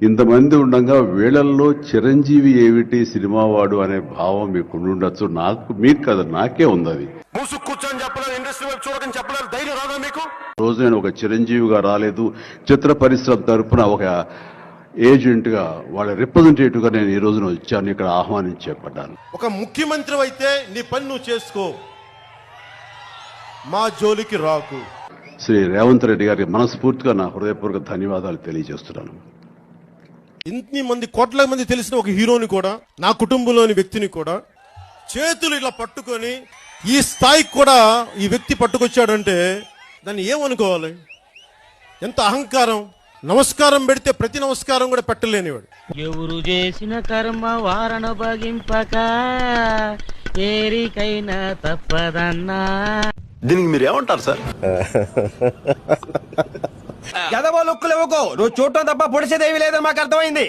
ఇంతమంది ఉండగా వీళ్ళల్లో చిరంజీవి ఏమిటి సినిమా వాడు అనే భావం మీకు ఉండొచ్చు. మీకు కదా, నాకే ఉంది అది. కూర్చొని చెప్పలేదు, ఇండస్ట్రీ వైపు చూడకని చెప్పలేదు, ధైర్యం రాదా మీకు? రోజు నేను ఒక చిరంజీవిగా రాలేదు, చిత్ర పరిశ్రమ తరఫున ఒక ఏజెంట్ గా, వాళ్ళ రిప్రజెంటేటివ్ గా నేను ఈ రోజున వచ్చాను, ఇక్కడ ఆహ్వానించబడ్డాను. ఒక ముఖ్యమంత్రి అయితే నీ పని నువ్వు చేసుకో, మా జోలికి రాకు. శ్రీ రేవంత్ రెడ్డి గారికి మనస్ఫూర్తిగా నా హృదయపూర్వక ధన్యవాదాలు తెలియజేస్తున్నాను. ఇన్ని మంది, కోట్ల మంది తెలిసిన ఒక హీరోని కూడా, నా కుటుంబంలోని వ్యక్తిని కూడా చేతులు ఇలా పట్టుకొని ఈ స్థాయికి కూడా ఈ వ్యక్తి పట్టుకొచ్చాడంటే దాన్ని ఏమనుకోవాలి? ఎంత అహంకారం! నమస్కారం పెడితే ప్రతి నమస్కారం కూడా పెట్టలేనివాడు. ఎవరు చేసిన కర్మ వారణ భగింపక ఏరికైనా తప్పదన్నా. దీనికి మీరు ఏమంటారు సార్? ఎదవో లుక్కులు ఇవ్వకో, నువ్వు చూడటం తప్ప పొడిచేదేమీ లేదని మాకు అర్థమైంది.